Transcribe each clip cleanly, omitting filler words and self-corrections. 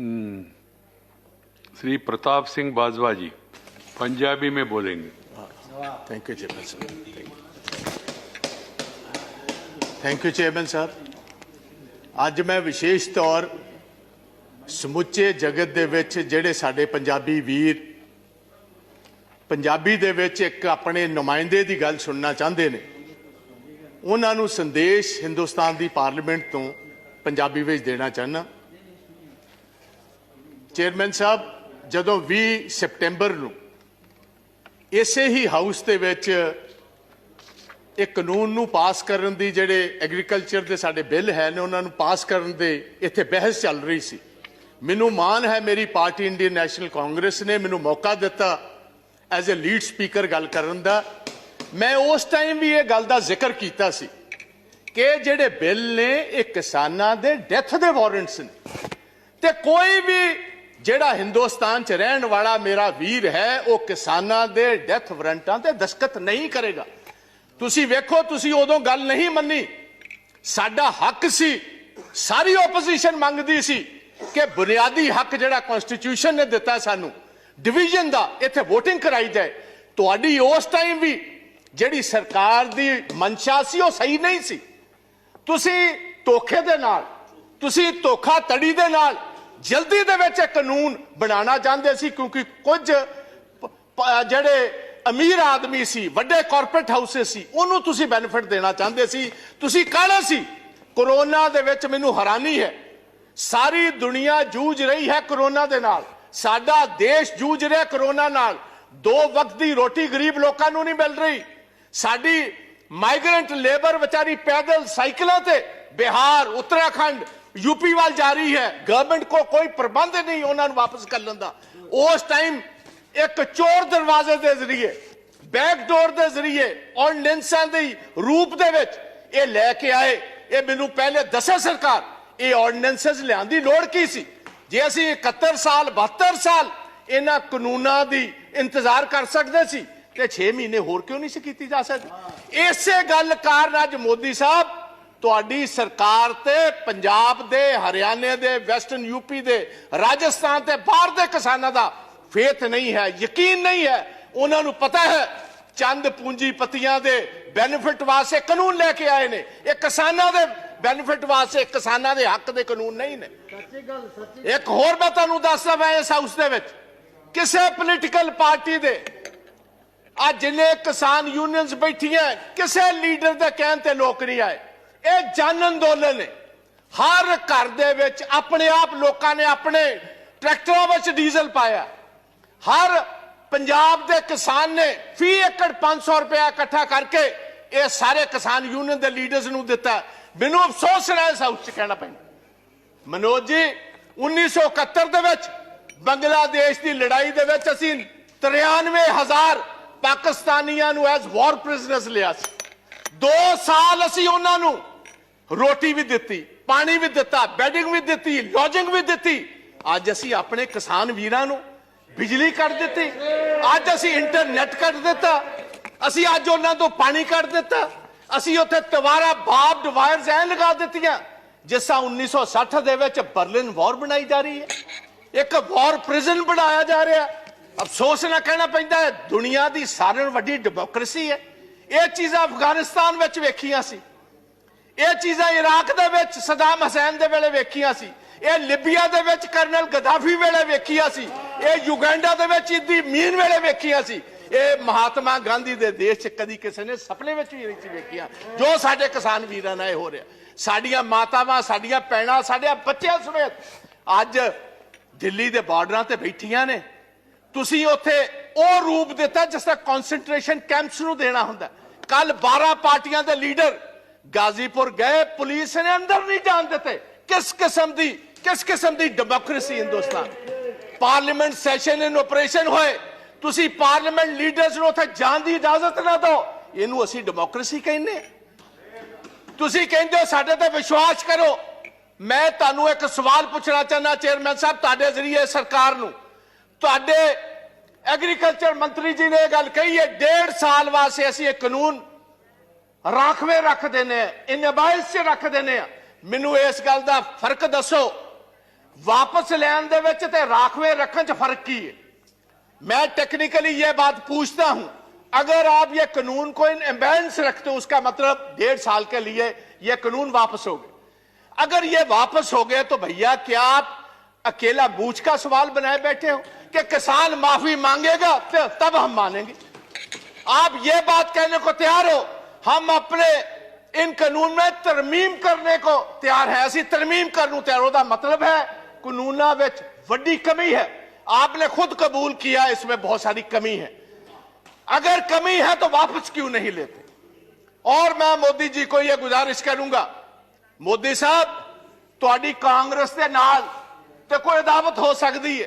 श्री प्रताप सिंह बाजवा जी पंजाबी में बोलेंगे। Thank you chairman साहब। थैंक यू चेयरमैन साहब। अज मैं विशेष तौर समुचे जगत दे विच जिहड़े साडे पंजाबी वीर पंजाबी दे विच एक अपने नुमाइंदे की गल सुनना चाहते हैं, उन्हां नूं संदेश हिंदुस्तान की पार्लीमेंट तो पंजाबी विच देना चाहना। चेयरमैन साहब, जदों 20 सितंबर नूं इसे ही हाउस दे विच एक कानून नूं पास करन दी जिहड़े एग्रीकल्चर दे साडे बिल है ने उन्हां नूं पास करन दे इत्थे बहस चल रही सी। मैनूं मान है मेरी पार्टी इंडियन नैशनल कांग्रेस ने मैनूं मौका दिता एज ए लीड स्पीकर गल करन दा। मैं उस टाइम भी ये गल दा जिक्र कीता सी कि जिहड़े बिल ने एक किसानां दे डेथ दे वारंट्स ने ते कोई भी जिहड़ा हिंदुस्तान च रहन वाला मेरा वीर है वो किसानां दे डेथ वारंटां ते दस्तखत नहीं करेगा। तुसी वेखो, तुसी उदों गल नहीं मन्नी, साडा हक सी, सारी ओपोजिशन मंगदी सी कि बुनियादी हक जिहड़ा कॉन्स्टिट्यूशन ने दिता सानू डिवीजन दा इत्थे वोटिंग कराई जाए। तुहाडी उस टाइम भी जिहड़ी सरकार दी मंशा सी वो सही नहीं सी। तुसी धोखे दे नाल, तुसी धोखाधड़ी दे नाल जल्दी दे विच कानून बनाना चाहते सी, क्योंकि कुछ जिहड़े अमीर आदमी सी, वड्डे कॉरपोरेट हाउसेस सी, उन्होंने तुसी बेनिफिट देना चाहते सी। तुसी कहना सी कोरोना दे विच मैनूं हैरानी है, सारी दुनिया जूझ रही है कोरोना दे नाल, साडा देश जूझ रहा कोरोना नाल। 2 वक्त की रोटी गरीब लोगों को नहीं मिल रही। साडी माइग्रेंट लेबर बेचारी पैदल साइकिलों से बिहार, उत्तराखंड, यूपी वाल जा रही है। गवर्नमेंट को कोई प्रबंध नहीं उन्होंने वापस कर लेंदा। उस टाइम एक चोर दरवाजे के जरिए, बैकडोर के जरिए ऑर्डिनेंसां दे रूप दे विच ये लैके आए। ये मैनूं पहले दसे सरकार ये ऑर्डिनेंसेस लियाउण दी लोड़ की सी। जे असीं 71 साल 72 साल इन्हां कानूनां दी इंतजार कर सकते सी ते 6 महीने होर क्यों नहीं सी कीती जा सकदी। इसे गल कारण अज मोदी साहब तुहाडी सरकार ते पंजाब दे, हरियाणे दे, वैस्टर्न यूपी दे, राजस्थान ते बाहर दे किसानां दा फेथ नहीं है, यकीन नहीं है। उन्हां नूं पता है चंद पूंजीपतियां दे बेनिफिट वास्ते कानून लेके आए ने, ये किसानां दे बेनिफिट वास्ते, किसानां दे हक दे कानून नहीं ने। एक होर मैं तुहानूं दसदा, मैं इस हाउस दे विच किसी पोलीटिकल पार्टी दे आज जिन्ने किसान यूनियंस बैठियां किसी लीडर दे कहण ते लोक नहीं आए। ये जन अंदोलन है। हर घर दे विच अपने आप लोगों ने अपने ट्रैक्टरों विच डीजल पाया। हर पंजाब दे किसान ने फी एकड़ 500 रुपया इकट्ठा करके ये सारे किसान यूनियन दे लीडर्स नूं दिता। मैनूं अफसोस है इस हाउस च कहना पैंदा, मनोज जी 1971 दे विच बांग्लादेश की लड़ाई दे विच असीं 93,000 पाकिस्तानियां नूं एज वॉर प्रिजनर्स लिया सी। 2 साल असीं उन्हां नूं रोटी भी दिती, पानी भी दिता, बैडिंग भी दिती, लॉजिंग भी दिती। अज असीं अपने किसान वीरां नूं बिजली कट दिती, अज असीं इंटरनेट कट दिता, असीं अज उन्हां तों पानी कट दिता, असीं उत्थे तवारा बार्ब्ड वायर्स ऐ लगा दित्तियां जिस तरह 1960 दे विच बर्लिन वॉर बनाई जा रही है, एक वॉर प्रिजन बनाया जा रहा है। अफसोस ना कहना पैंदा है, दुनिया की सारे वड्डी डेमोक्रेसी है। ये चीज़ां अफगानिस्तान विच वेखियां सी, ये चीज़ां इराक दे विच सदाम हुसैन दे वेले वेखियां सी, ये लिबिया दे विच कर्नल गद्दाफी वेले वेखियां सी, ये युगांडा दे विच इदी मीन वेले वेखियां सी, ये महात्मा गांधी दे देश च कदी किसी ने सपने विच भी नहीं वेखियां जो साडे किसान वीरां नाल हो रहा। साडियां मातावां, साडियां भैणां, साडे बच्चियां समेत अज दिल्ली दे बार्डरां ते बैठियां ने। तुसीं उत्थे ਉਹ रूप दिता जिस तरह कॉन्सनट्रेशन कैंप्स नूं देना हुंदा। कल 12 पार्टियां दे लीडर गाजीपुर गए, पुलिस ने अंदर नहीं जान देते। किस किस्म दी democracy Hindustan. Parliament session in operation होए, तुसीं पार्लीमेंट लीडर्स नूं उत्थे जाण दी इजाजत ना दो, इहनूं असीं डेमोक्रेसी कहने। तुसीं कहंदे हो साडे ते विश्वास करो। मैं तुहानूं एक सवाल पूछना चाहना चेयरमैन साहब तुहाडे जरिए सरकार नूं। तुहाडे एग्रीकल्चर मंत्री जी ने गल कही है 1.5 साल वास्ते असीं एक कानून राखवे रख देने, इन अबाइस च रख देने। मैनूं इस गल दा फर्क दसो। वापस लैन दे विच ते राखवे रखने च फर्क की है? मैं टेक्निकली ये बात पूछता हूं, अगर आप ये कानून को इन एम्बेंस रखते हो, उसका मतलब 1.5 साल के लिए ये कानून वापस हो गए। अगर ये वापस हो गए तो भैया क्या आप अकेला बूझ का सवाल बनाए बैठे हो कि किसान माफी मांगेगा तो तब हम मानेंगे? आप ये बात कहने को तैयार हो हम अपने इन कानून में तरमीम करने को तैयार है? ऐसी तरमीम करने तैयार होता मतलब है कानूना विच वड्डी कमी है। आपने खुद कबूल किया इसमें बहुत सारी कमी है। अगर कमी है तो वापस क्यों नहीं लेते? और मैं मोदी जी को यह गुजारिश करूंगा, मोदी साहब तुहाडी कांग्रेस के नाल ते कोई अदावत हो सकती है,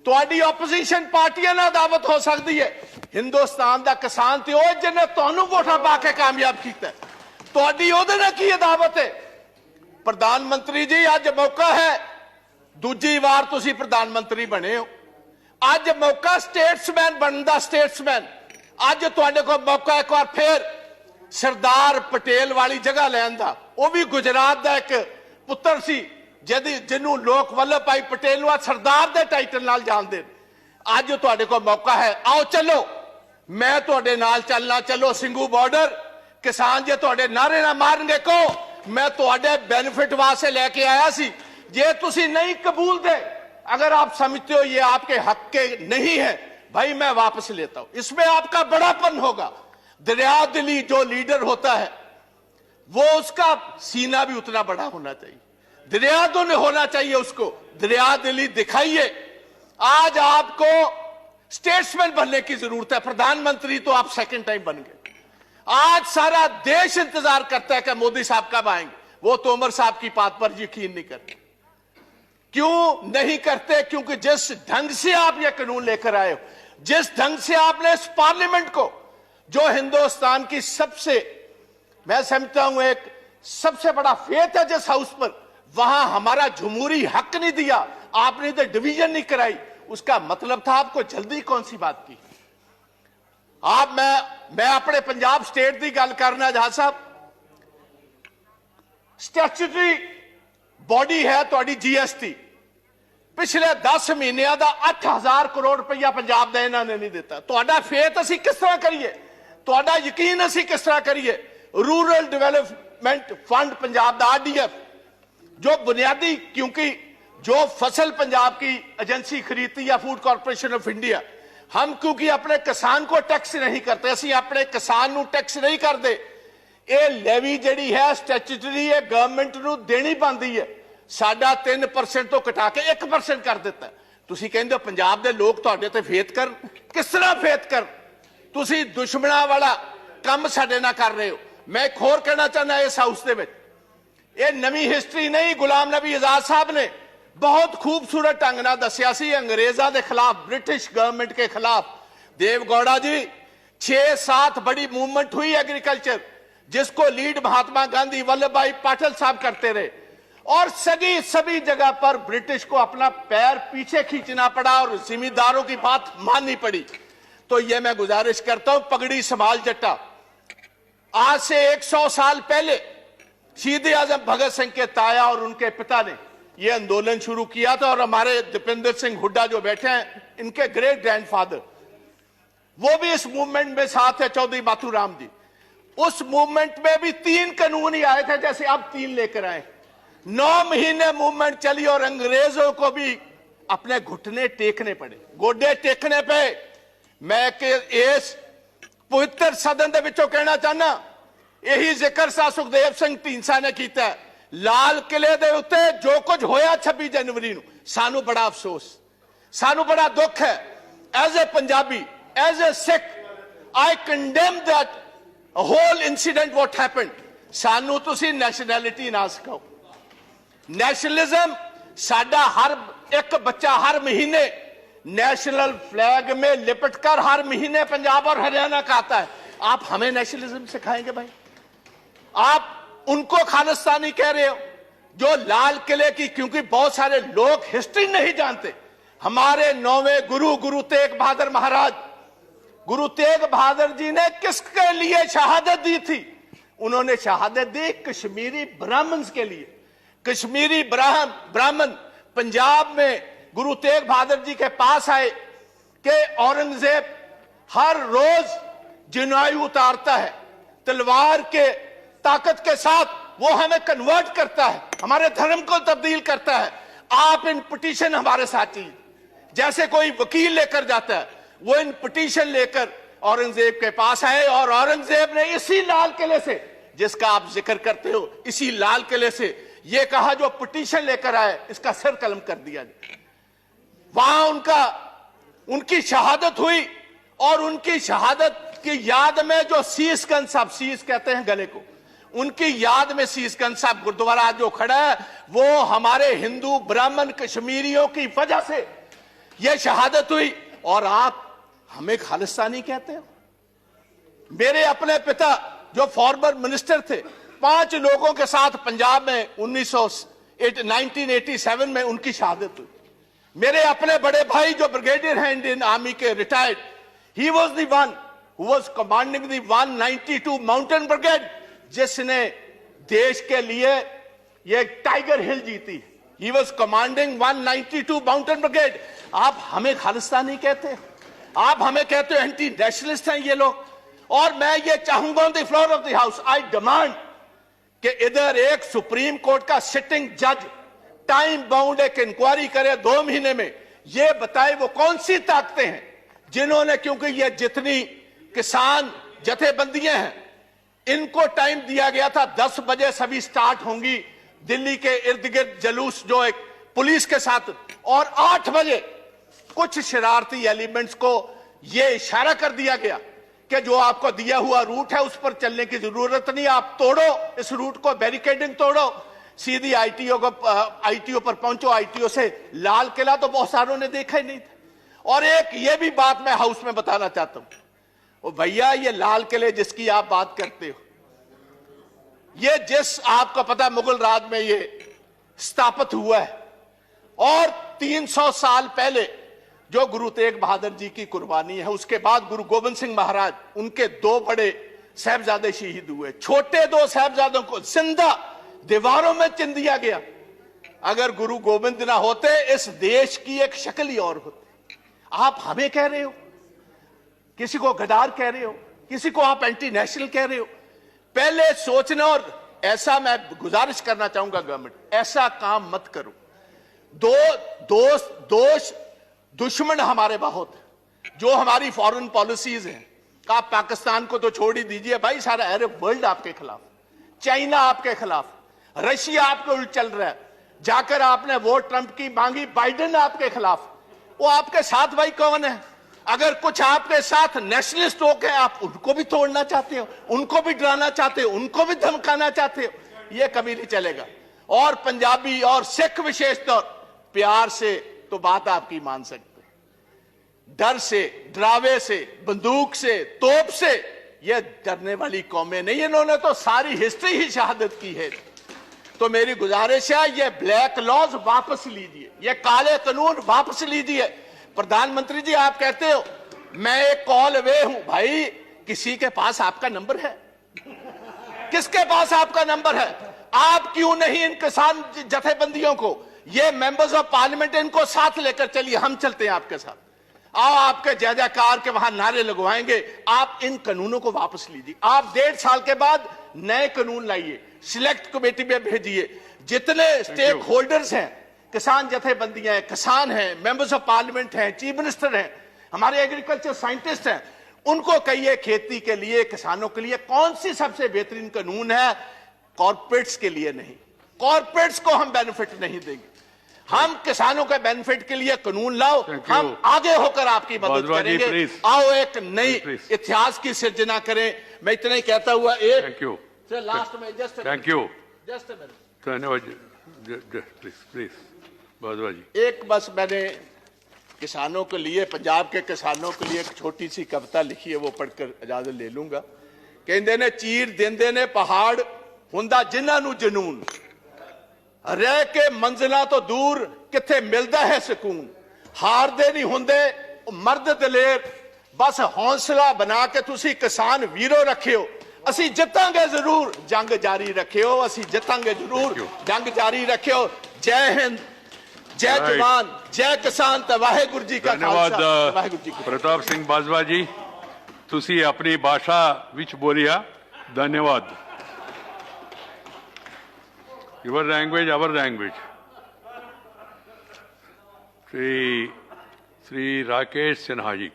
तुहाडी ओपोजिशन पार्टियां नाल अदावत हो सकती है। हिंदुस्तान का किसान तो वो जिन्हें तुहानू वोटां पा के कामयाब किया, तुहाडी ओहदे नाल की अदावत है? प्रधानमंत्री जी अज मौका है, दूजी वार तुसी प्रधानमंत्री बने हो, अज मौका स्टेट्समैन बनने का, स्टेट्समैन अज तुहाडे कोल मौका एक बार फिर सरदार पटेल वाली जगह लैन दा। वो भी गुजरात का एक पुत्र सी जिन्हों लोग वल्लभ भाई पटेल सरदार के टाइटल नाल जानते। अज तुहाडे कोल मौका है, आओ चलो, मैं तुहाडे नाल चलना, चलो सिंघू बॉर्डर। किसान जे तुहाडे नारे ना मारनगे को मैं तुहाडे बेनिफिट वास्ते लेके आया सी। जे तुसी नहीं कबूल दे, अगर आप समझते हो ये आपके हक के नहीं है, भाई मैं वापस लेता हूं। इसमें आपका बड़ापन होगा। दरिया दिली जो लीडर होता है वो उसका सीना भी उतना बड़ा होना चाहिए, दरिया दिल होना चाहिए उसको। दरिया दिली दिखाइए। आज आपको स्टेट्समैन बनने की जरूरत है, प्रधानमंत्री तो आप सेकंड टाइम बन गए। आज सारा देश इंतजार करता है कि मोदी साहब कब आएंगे। वो तोमर साहब की बात पर यकीन नहीं करते। क्यों नहीं करते? क्योंकि जिस ढंग से आप ये कानून लेकर आए हो, जिस ढंग से आपने इस पार्लियामेंट को, जो हिंदुस्तान की सबसे, मैं समझता हूं एक सबसे बड़ा फेथ है जिस हाउस पर, वहां हमारा जमहूरी हक नहीं दिया, आपने तो डिवीजन नहीं कराई। उसका मतलब था आपको जल्दी कौन सी बात की? आप मैं अपने पंजाब स्टेट की गल करना जहाज साहब, स्टैट्यूटरी बॉडी है थोड़ी जीएसटी, पिछले 10 महीनों का 8,000 करोड़ रुपया पंजाब का इन्होंने नहीं दिता। तो फेथ असी किस तरह करिए, तो यकीन असी किस तरह करिए? रूरल डेवलपमेंट फंड पंजाब का आरडीएफ जो बुनियादी, क्योंकि जो फसल पंजाब की एजेंसी खरीदती है फूड कॉर्पोरेशन ऑफ इंडिया, हम क्योंकि अपने किसान को टैक्स नहीं करते, असी अपने किसान को टैक्स नहीं करते। ये लेवी जिहड़ी है स्टैट्यूटरी है, गवर्नमेंट को देनी पाती है। साडा 3% तो घटा के 1% कर दिता। तुसी कहंदे हो पंजाब के लोग तुहाडे ते फेथ कर, किस तरह फेथ कर? तुसी दुश्मना वाला काम साडे नाल कर रहे हो। मैं एक होर कहना चाहना इस हाउस दे विच, ये नवी हिस्टरी नहीं, गुलाम नबी आजाद साहब ने बहुत खूबसूरत ढंग नाल दस्सिया सी अंग्रेजों के खिलाफ, ब्रिटिश गवर्नमेंट के खिलाफ। देव गौड़ा जी 6-7 बड़ी मूवमेंट हुई एग्रीकल्चर, जिसको लीड महात्मा गांधी, वल्लभ भाई पटेल साहब करते रहे, और सभी जगह पर ब्रिटिश को अपना पैर पीछे खींचना पड़ा और जिम्मेदारों की बात माननी पड़ी। तो यह मैं गुजारिश करता हूं, पगड़ी संभाल जट्टा। आज से 100 साल पहले शहीद आजम भगत सिंह के ताया और उनके पिता ने यह आंदोलन शुरू किया था, और हमारे दीपेंद्र सिंह हुड्डा जो बैठे हैं, इनके ग्रेट ग्रैंडफादर, वो भी इस मूवमेंट में साथ है, चौधरी बाथूराम जी। उस मूवमेंट में भी 3 कानून ही आए थे, जैसे अब 3 लेकर आए। 9 महीने मूवमेंट चली और अंग्रेजों को भी अपने घुटने टेकने पड़े, गोडे टेकने पे। मैं इस पवित्र सदन के विचों कहना चाहना, यही जिक्र सा सुखदेव सिंह ढींडसा ने किया। लाल किले दे उत्ते जो कुछ होया 26 जनवरी नूं, सानू बड़ा अफसोस, सानू बड़ा दुख है। As a Punjabi, as a Sikh, I condemn that whole incident what happened. सानू तुसी नैशनैलिटी ना सिखाओ। नेशनलिज्म साडा हर एक बच्चा हर महीने नेशनल फ्लैग में लिपटकर हर महीने पंजाब और हरियाणा का आता है। आप हमें नेशनलिज्म सिखाएंगे भाई? आप उनको खालिस्तानी कह रहे हो जो लाल किले की, क्योंकि बहुत सारे लोग हिस्ट्री नहीं जानते। हमारे 9वें गुरु तेग बहादुर महाराज, गुरु तेग बहादुर जी ने किसके लिए शहादत दी थी? उन्होंने शहादत दी कश्मीरी ब्राह्मण्स के लिए। कश्मीरी ब्राह्मण पंजाब में गुरु तेग बहादुर जी के पास आए कि औरंगजेब हर रोज जनायु उतारता है, तलवार के ताकत के साथ वो हमें कन्वर्ट करता है, हमारे धर्म को तब्दील करता है। आप इन पिटीशन हमारे साथ चाहिए, जैसे कोई वकील लेकर जाता है, वो इन पिटीशन लेकर औरंगजेब के पास आए और औरंगजेब ने इसी लाल किले से, जिसका आप जिक्र करते हो, इसी लाल किले से ये कहा जो पिटीशन लेकर आए इसका सर कलम कर दिया जाए। वहां उनकी शहादत हुई और उनकी शहादत की याद में जो शीश गंज साहब, शीश कहते हैं गले को, उनकी याद में शीश गंज साहब गुरुद्वारा जो खड़ा है वो हमारे हिंदू ब्राह्मण कश्मीरियों की वजह से यह शहादत हुई और आप हमें खालिस्तानी कहते हो। मेरे अपने पिता जो फॉर्मर मिनिस्टर थे, 5 लोगों के साथ पंजाब में 1987 में उनकी शहादत हुई। मेरे अपने बड़े भाई जो ब्रिगेडियर हैं इंडियन आर्मी के, retired, he was the one who was commanding the 192 mountain brigade, जिसने देश के लिए ये टाइगर हिल जीती। He was commanding 192 mountain brigade. आप हमें खालिस्तानी कहते हैं, आप हमें कहते हो एंटी नेशनलिस्ट हैं ये लोग। और मैं ये चाहूंगा on the floor of the house, I demand कि इधर एक सुप्रीम कोर्ट का सिटिंग जज टाइम बाउंड एक इंक्वायरी करे 2 महीने में, ये बताए वो कौन सी ताकतें हैं जिन्होंने, क्योंकि ये जितनी किसान जथेबंदियां हैं इनको टाइम दिया गया था 10 बजे सभी स्टार्ट होंगी दिल्ली के इर्द गिर्द जलूस जो एक पुलिस के साथ, और 8 बजे कुछ शरारती एलिमेंट्स को यह इशारा कर दिया गया कि जो आपको दिया हुआ रूट है उस पर चलने की जरूरत नहीं, आप तोड़ो इस रूट को, बैरिकेडिंग तोड़ो, सीधी आईटीओ पर पहुंचो। आईटीओ से लाल किला तो बहुत सारों ने देखा ही नहीं था। और एक ये भी बात मैं हाउस में बताना चाहता हूं, ओ भैया ये लाल किले जिसकी आप बात करते हो, ये जिस आपको पता मुगल राज में ये स्थापित हुआ है, और 300 साल पहले जो गुरु तेग बहादुर जी की कुर्बानी है, उसके बाद गुरु गोविंद सिंह महाराज, उनके 2 बड़े साहबजादे शहीद हुए। छोटे 2 साहबजादों को जिंदा दीवारों में चिन दिया गया। अगर गुरु गोविंद ना होते इस देश की एक शक्ल ही और होती। आप हमें कह रहे हो, किसी को गद्दार कह रहे हो, किसी को आप एंटी नेशनल कह रहे हो। पहले सोचना, और ऐसा मैं गुजारिश करना चाहूंगा गवर्नमेंट, ऐसा काम मत करो। दुश्मन हमारे बहुत है, जो हमारी फॉरेन पॉलिसीज हैं। आप पाकिस्तान को तो छोड़ ही दीजिए भाई, सारा अरब वर्ल्ड आपके खिलाफ, चाइना आपके खिलाफ, रशिया आपके उल्ट चल रहा है। जाकर आपने वोट ट्रंप की मांगी, बाइडेन आपके खिलाफ। वो आपके साथ भाई कौन है? अगर कुछ आपके साथ नेशनलिस्ट लोग हैं, आप उनको भी तोड़ना चाहते हो, उनको भी डराना चाहते हो, उनको भी धमकाना चाहते हो, ये कभी नहीं चलेगा। और पंजाबी और सिख विशेष तौर प्यार से तो बात आपकी मान सकते, डर से, डरावे से, बंदूक से, तोप से ये डरने वाली कौमें नहीं। इन्होंने तो सारी हिस्ट्री ही शहादत की है। तो मेरी गुजारिश है, ये ब्लैक लॉज वापस लीजिए, ये काले कानून वापस लीजिए। प्रधानमंत्री जी आप कहते हो मैं एक कॉल अवे हूं, भाई किसी के पास आपका नंबर है? किसके पास आपका नंबर है? आप क्यों नहीं इन किसान जथेबंदियों को, ये मेंबर्स ऑफ पार्लियामेंट, इनको साथ लेकर चलिए, हम चलते हैं आपके साथ। आओ आपके जय जयकार के वहां नारे लगवाएंगे। आप इन कानूनों को वापस लीजिए। आप 1.5 साल के बाद नए कानून लाइए, सिलेक्ट कमेटी में भेजिए। जितने स्टेक होल्डर्स हैं, किसान जथेबंदियां हैं, किसान हैं, मेंबर्स ऑफ पार्लियामेंट हैं, चीफ मिनिस्टर हैं, हमारे एग्रीकल्चर साइंटिस्ट हैं, उनको कहिए खेती के लिए, किसानों के लिए कौन सी सबसे बेहतरीन कानून है। कॉर्पोरेट्स के लिए नहीं, कॉर्पोरेट्स को हम बेनिफिट नहीं देंगे, हम किसानों के बेनिफिट के लिए कानून लाओ, हम आगे होकर आपकी मदद करेंगे। आओ एक नई इतिहास की सिर्जना करें। मैं इतना ही कहता हुआ लास्ट में थैंक यू धन्यवाद। प्लीज भारद्वाज जी, एक बस मैंने किसानों के लिए, पंजाब के किसानों के लिए एक छोटी सी कविता लिखी है, वो पढ़कर इजाजत ले लूंगा। कहते ने चीर देंदे ने पहाड़, हुंदा जिन्हां नूं जनून, रह के मंजिलां तो दूर किथे मिलदा है सुकून। हारदे नहीं हुंदे मर्द दलेर, बस हौसला बना के तुसी किसान वीरो रखियो। असी जितांगे जरूर, जंग जारी रखियो, असी जितांगे जरूर, जंग जारी रखियो। जय हिंद। जय Right. जवान जय किसान ਤੇ ਵਾਹਿਗੁਰੂ ਜੀ ਕਾ धन्यवाद ਖਾਲਸਾ ਤੇ ਵਾਹਿਗੁਰੂ ਜੀ ਕੀ ਫਤਿਹ। प्रताप सिंह बाजवा जी तुसी अपनी भाषा विच बोलिया धन्यवाद your language our language Shri Rakesh Sinha ji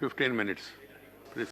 15 minutes